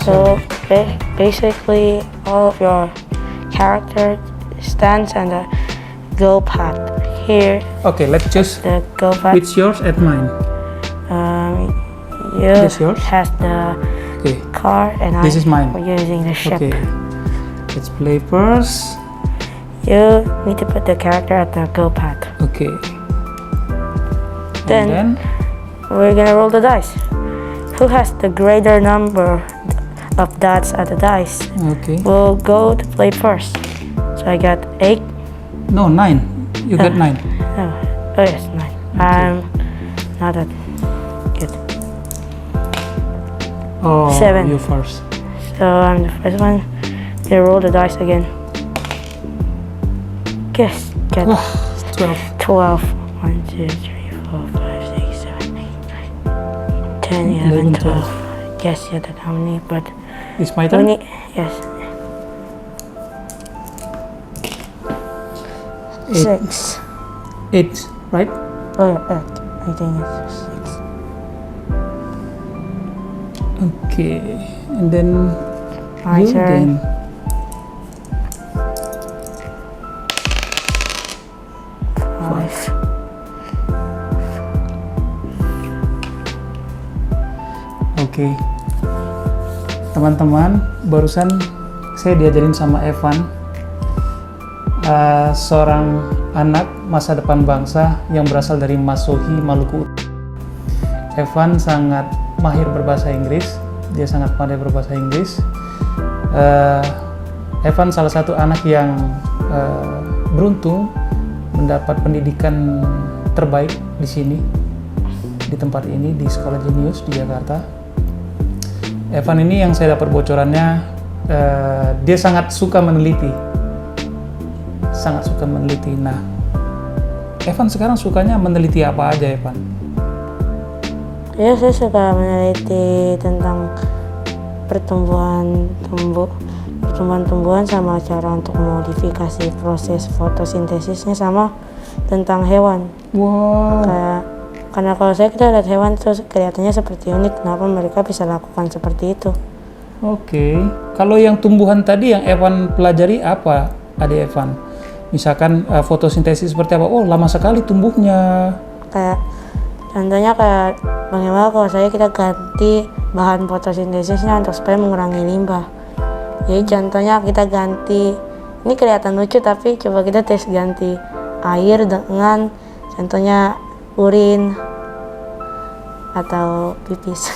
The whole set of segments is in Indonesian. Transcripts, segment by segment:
So basically, all of your character stands on the go path. Here, Okay, let's choose the go path. which yours and mine. You This yours? has the Okay, car, and This is mine. we're using the ship. okay. Let's play first. You need to put the character at the go path. Okay. Then- And then We're gonna roll the dice. Who has the greater number of dots at the dice okay. will go to play first. So I got 8. No, 9. You get 9. Oh yes, 9. I'm not that good. Oh, 7. you first. So I'm the first one. They roll the dice again. Guess get 12. 12. 1, 2, 3, 4, 5, 6, 7, 8, 9, 10, 11, 12. Guess you don't how many, but It's my we turn. need, yes. 6. 8, right? Oh yeah, 8. I think it's 6. Okay. And then My you turn. then. Five. Oke. Teman-teman, barusan saya diajarin sama Evan, seorang anak masa depan bangsa yang berasal dari Masohi, Maluku. Evan sangat mahir berbahasa Inggris, dia sangat pandai berbahasa Inggris. Evan salah satu anak yang beruntung mendapat pendidikan terbaik di sini, di tempat ini, di Sekolah Jenius di Jakarta. Evan ini yang saya dapat bocorannya, dia sangat suka meneliti, sangat suka meneliti. Nah, Evan sekarang sukanya meneliti apa aja, Evan? Ya, saya suka meneliti tentang pertumbuhan tumbuhan sama cara untuk modifikasi proses fotosintesisnya, sama tentang hewan. Wow. Karena kalau kita lihat hewan itu kelihatannya seperti unik, kenapa mereka bisa lakukan seperti itu. Oke. Kalau yang tumbuhan tadi yang Evan pelajari apa, Adik Evan? Misalkan fotosintesis seperti apa? Oh, lama sekali tumbuhnya. Contohnya bagaimana kalau kita ganti bahan fotosintesisnya untuk supaya mengurangi limbah. Jadi contohnya kita ganti, ini kelihatan lucu tapi coba kita tes ganti air dengan contohnya urin atau pipis.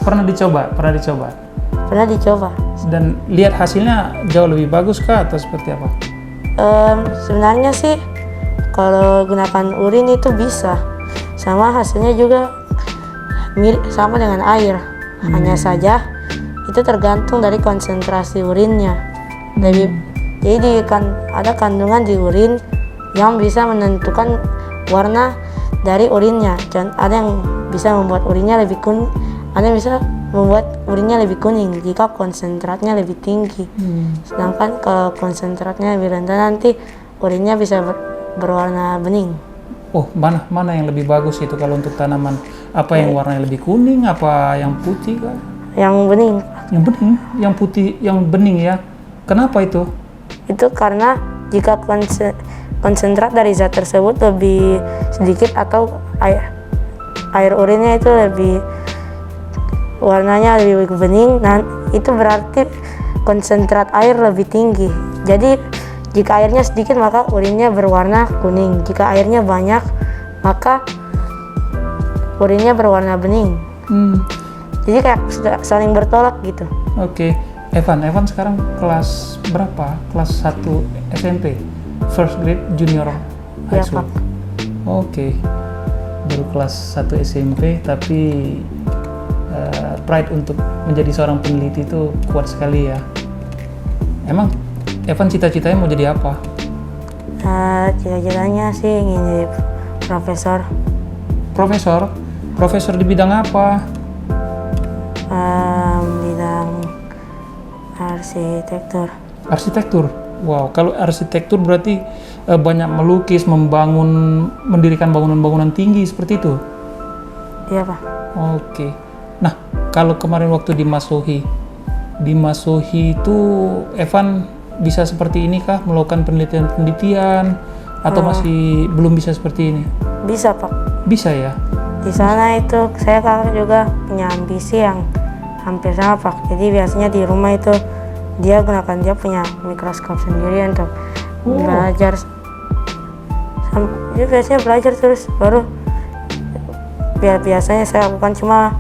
Pernah dicoba? Pernah dicoba. Dan lihat hasilnya jauh lebih bagus kah atau seperti apa? Sebenarnya sih kalau gunakan urin itu bisa, sama hasilnya juga mirip sama dengan air. Hanya saja itu tergantung dari konsentrasi urinnya. Jadi ada kandungan di urin yang bisa menentukan warna dari urinnya. Ada yang bisa membuat urinnya lebih kuning, ada yang bisa membuat urinnya lebih kuning jika konsentratnya lebih tinggi. Sedangkan kalau konsentratnya lebih rendah, nanti urinnya bisa berwarna bening. Oh, mana yang lebih bagus itu kalau untuk tanaman? Apa yang warnanya lebih kuning, apa yang putih kah? Yang bening. Yang bening, yang putih, yang bening ya. Kenapa itu? Itu karena jika konsentrat dari zat tersebut lebih sedikit atau air urinnya itu lebih warnanya lebih bening, nah itu berarti konsentrat air lebih tinggi. Jadi jika airnya sedikit maka urinnya berwarna kuning, jika airnya banyak maka urinnya berwarna bening. Jadi kayak saling bertolak gitu. Oke. Evan sekarang kelas berapa? Kelas 1 SMP? First grade junior high Ya, school? Pak. Oke. Baru kelas 1 SMP tapi pride untuk menjadi seorang peneliti itu kuat sekali ya. Emang Evan cita-citanya mau jadi apa? Cita-citanya sih ingin jadi profesor. Profesor di bidang apa? Bidang arsitektur. Wow, kalau arsitektur berarti banyak melukis, mendirikan bangunan-bangunan tinggi seperti itu? Iya, Pak. Oke. Nah, kalau kemarin waktu di Masohi, Di Masohi itu Evan bisa seperti ini kah? Melakukan penelitian atau masih belum bisa seperti ini? Bisa Pak. Bisa ya? Di sana itu saya kakak juga punya ambisi yang hampir sama Pak. Jadi biasanya di rumah itu dia punya mikroskop sendiri untuk belajar. Dia biasanya belajar terus, baru biasanya saya lakukan cuma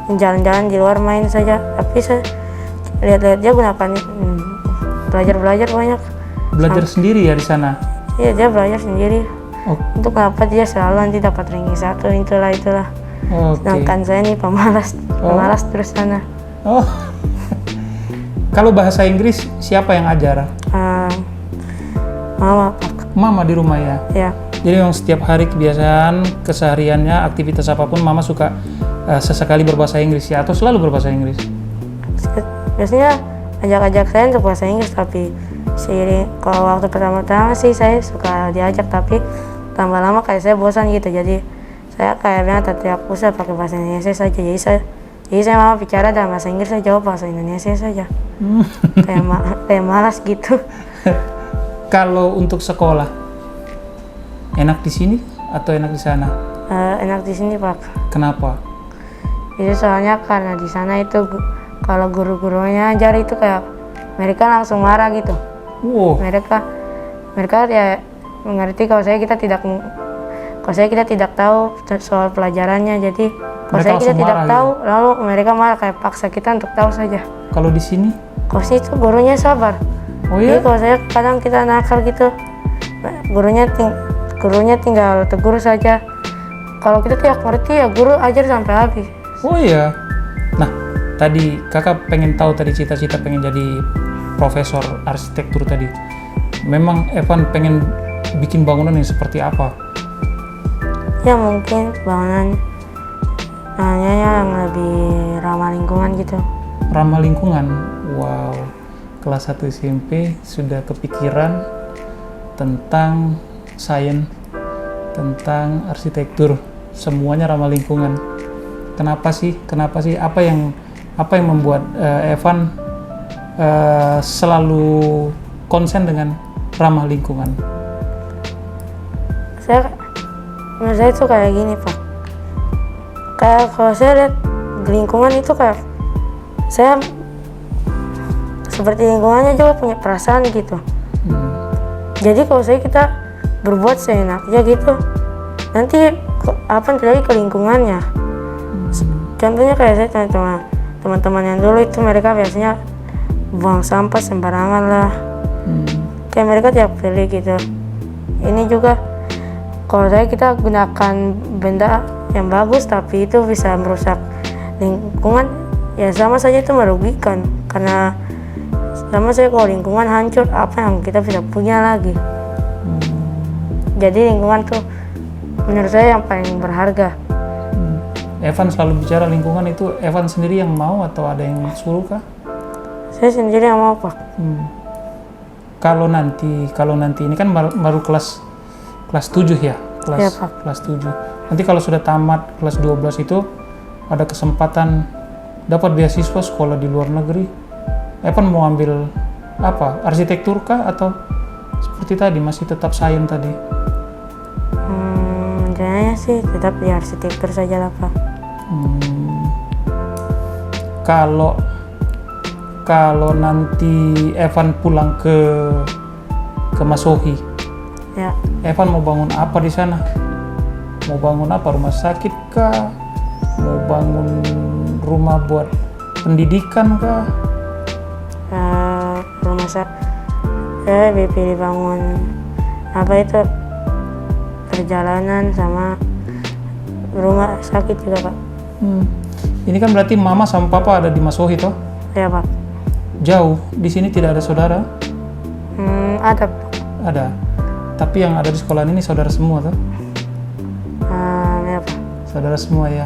jalan-jalan di luar main saja. Tapi saya lihat-lihat dia gunakan belajar banyak. Belajar sendiri ya di sana? Iya, dia belajar sendiri. Oh. Untuk kenapa dia selalu nanti dapat ranking 1, itulah. Sedangkan saya nih pemalas terus sana. Oh. Kalau bahasa Inggris siapa yang ajar? Mama Pak. Mama di rumah ya? Ya. Jadi memang setiap hari kebiasaan kesehariannya, aktivitas apapun Mama suka sesekali berbahasa Inggris ya? Atau selalu berbahasa Inggris? Biasanya ajak-ajak saya untuk bahasa Inggris, tapi seiring kalau waktu pertama-tama sih saya suka diajak, tapi tambah lama kayak saya bosan gitu. Jadi saya kayak tidak usah pakai bahasa Indonesia saja. Jadi saya Mama bicara dalam bahasa Inggris, saya jawab bahasa Indonesia saja. kayak malas gitu. Kalau untuk sekolah, enak di sini atau enak di sana? Enak di sini Pak. Kenapa? Itu soalnya karena di sana itu kalau guru-gurunya ajar itu kayak mereka langsung marah gitu. Wow. Mereka ya mengerti kalau kita tidak tahu soal pelajarannya. Jadi kalau kita tidak tahu, lalu mereka malah kayak paksa kita untuk tahu saja. Kalau di sini? Kalau sini itu gurunya sabar. Oh iya? Jadi kalau kadang kita nakal gitu, gurunya tinggal tegur saja. Kalau kita tidak ngerti ya guru ajar sampai habis. Oh iya. Nah, tadi kakak pengen tahu tadi cita-cita pengen jadi profesor arsitektur tadi. Memang Evan pengen bikin bangunan yang seperti apa? Ya mungkin bangunan yang lebih ramah lingkungan gitu. Ramah lingkungan? Wow. Kelas 1 SMP sudah kepikiran tentang sains, tentang arsitektur, semuanya ramah lingkungan. Kenapa sih? Apa yang membuat Evan selalu konsen dengan ramah lingkungan? Menurut saya itu kayak gini Pak. Kayak kalau saya lihat lingkungan itu kayak saya seperti lingkungannya juga punya perasaan gitu. Jadi kalau kita berbuat seenaknya gitu, nanti apa yang terjadi ke lingkungannya. Contohnya kayak saya teman-teman yang dulu itu mereka biasanya buang sampah sembarangan lah. Kayak mereka tidak peduli gitu. Ini juga kalau kita gunakan benda yang bagus tapi itu bisa merusak lingkungan, ya sama saja itu merugikan. Karena sama saja kalau lingkungan hancur, apa yang kita bisa punya lagi. Jadi lingkungan tuh menurut saya yang paling berharga. Evan selalu bicara lingkungan itu Evan sendiri yang mau atau ada yang suruh kah? Saya sendiri yang mau Pak. Kalau nanti ini kan baru kelas 7 ya? Kelas 7. Nanti kalau sudah tamat kelas 12 itu ada kesempatan dapat beasiswa sekolah di luar negeri. Evan mau ambil apa? Arsitektur kah atau seperti tadi masih tetap sains tadi? Rencananya sih tetap di arsitektur saja lah Pak. Kalau nanti Evan pulang ke Masohi, ya. Evan mau bangun apa di sana? Mau bangun apa? Rumah sakit kah? Mau bangun rumah buat pendidikan kah? Rumah sakit, pilih bangun apa itu perjalanan sama rumah sakit juga Pak. Ini kan berarti Mama sama Papa ada di Masohi toh? Ya Pak. Jauh, di sini tidak ada saudara? Ada. Ada. Tapi yang ada di sekolah ini saudara semua toh? Ya Pak. Saudara semua ya.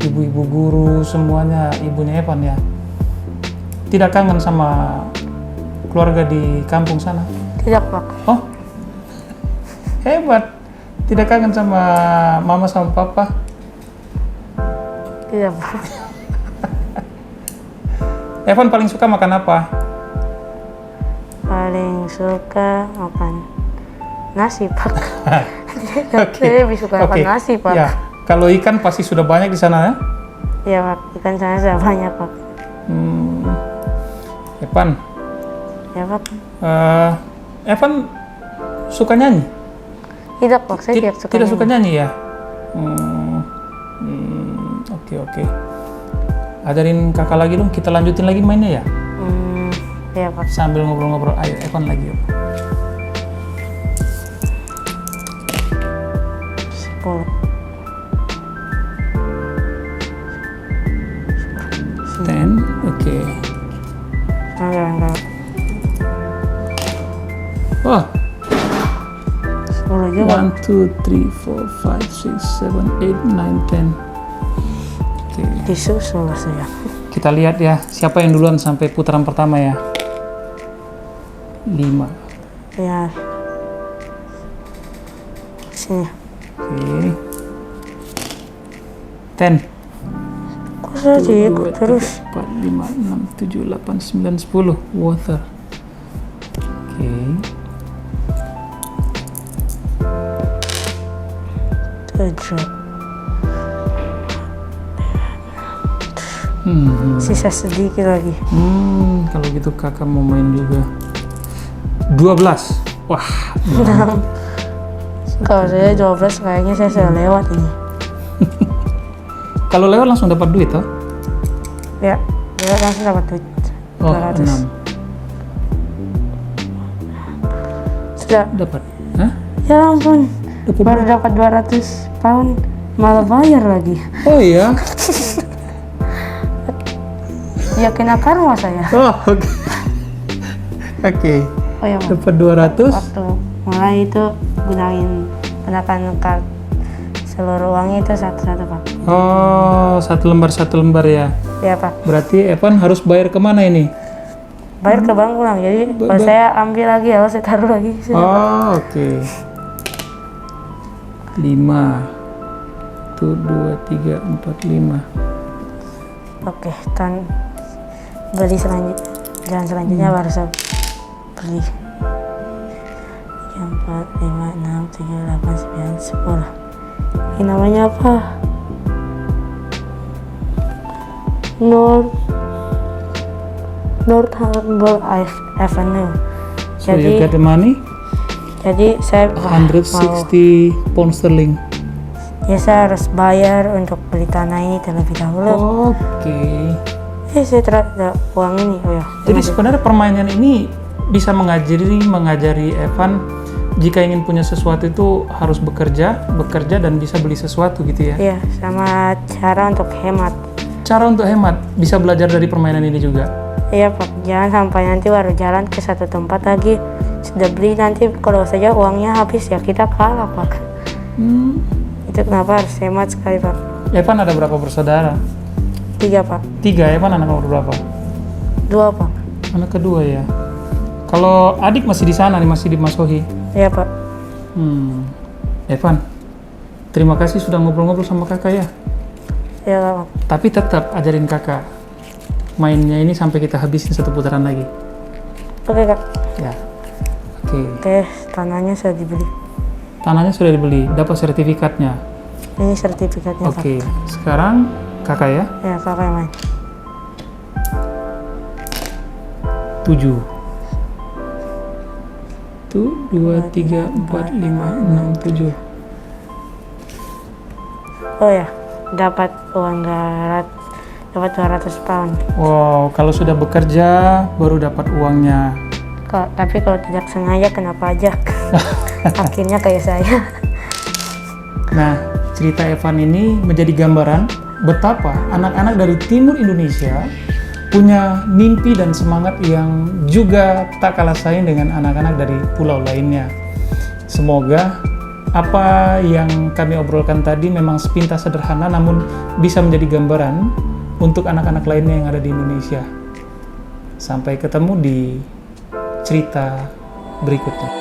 Ibu-ibu guru semuanya ibunya Evan ya. Tidak kangen sama keluarga di kampung sana? Tidak Pak. Oh, hebat. Tidak kangen sama Mama sama Papa? Tidak Pak. Evan paling suka makan apa? Paling suka makan nasi, Pak. Oke. Saya lebih suka makan Oke. nasi, Pak. Ya, kalau ikan pasti sudah banyak di sana ya? Iya, Pak. Ikan sana sudah banyak, Pak. Evan, Ya, Pak. Evan suka nyanyi? Tidak, Pak. Saya tidak suka. Tidak suka nyanyi. nyanyi ya? Oke. Ajarin kakak lagi dong, kita lanjutin lagi mainnya ya? Iya, Pak. Sambil ngobrol-ngobrol, ayo Evan lagi yuk. 10. 10, oke. Enggak. Wah, 10 juga. 1, 2, 3, 4, 5, 6, 7, 8, 9, 10. Oke. Disusul lah saya. Kita lihat ya, siapa yang duluan sampai putaran pertama ya. 5. Ya. Sini. Oke. 10. Kok saya diikut terus? 4, 5, 6, 7, 8, 9, 10. Water. Oke. Tujuh. Sisa sedikit lagi. Kalau gitu kakak mau main juga. 12. Wah. Kalau saya 12 kayaknya saya sudah lewat ini. Kalau lewat langsung dapat duit toh? Ya, lewat langsung dapat duit. Oh, 200. 6. Sudah. Dapat. Hah? Ya ampun. Dapat. Baru dapat 200 pound malah bayar lagi. Oh iya. Ya kena karma saya. Oh, oke. Oke. Oh ya, Mas. Dapat 200. Waktu mulai itu gunain penakan kartu seluruh uangnya itu satu-satu, Pak. Oh, satu lembar ya. Ya, Pak. Berarti Evan harus bayar kemana ini? Bayar ke bank ulang. Jadi kalau saya ambil lagi, kalau saya taruh lagi. Oh, oke. 5. 1, 2, 3, 4, 5. Oke, beli selanjutnya. Jalan selanjutnya baru saya beli. 3, 4, 5, 6, 7, 8, 9, 10. Ini namanya apa? North Humble Avenue. So you get the money? Jadi saya 160 pound sterling. Ya saya harus bayar untuk beli tanah ini terlebih dahulu. Oke. Saya ada uang ini. Oh ya. Jadi sebenarnya permainan ini bisa mengajari Evan jika ingin punya sesuatu itu harus bekerja dan bisa beli sesuatu gitu ya. Iya, sama cara untuk hemat. Cara untuk hemat bisa belajar dari permainan ini juga. Iya, Pak. Jangan sampai nanti baru jalan ke satu tempat lagi sudah beli, nanti kalau saja uangnya habis ya kita kalah, Pak. Itu kenapa harus hemat sekali, Pak. Evan ada berapa bersaudara? 3, Pak. 3. Evan anak nomor berapa? 2, Pak. Anak kedua ya. Kalau adik masih di sana nih, masih di Masohi. Iya, Pak. Evan, terima kasih sudah ngobrol-ngobrol sama kakak ya. Iya, Pak. Tapi tetap ajarin kakak mainnya ini sampai kita habisin satu putaran lagi. Oke, Kak. Ya. Oke. Oke, tanahnya sudah dibeli. Tanahnya sudah dibeli, dapat sertifikatnya. Ini sertifikatnya, Pak. Oke. Sekarang kakak ya. Ya, Kakak yang main. 7. 1, 2, 3, 4, 5, 6, 7. Oh ya, dapat uang dapat 200 pound. Wow, kalau sudah bekerja baru dapat uangnya. Tapi kalau tidak sengaja kena pajak. Akhirnya kayak saya. Nah, cerita Evan ini menjadi gambaran betapa anak-anak dari timur Indonesia punya mimpi dan semangat yang juga tak kalah saing dengan anak-anak dari pulau lainnya. Semoga apa yang kami obrolkan tadi memang sepintas sederhana namun bisa menjadi gambaran untuk anak-anak lainnya yang ada di Indonesia. Sampai ketemu di cerita berikutnya.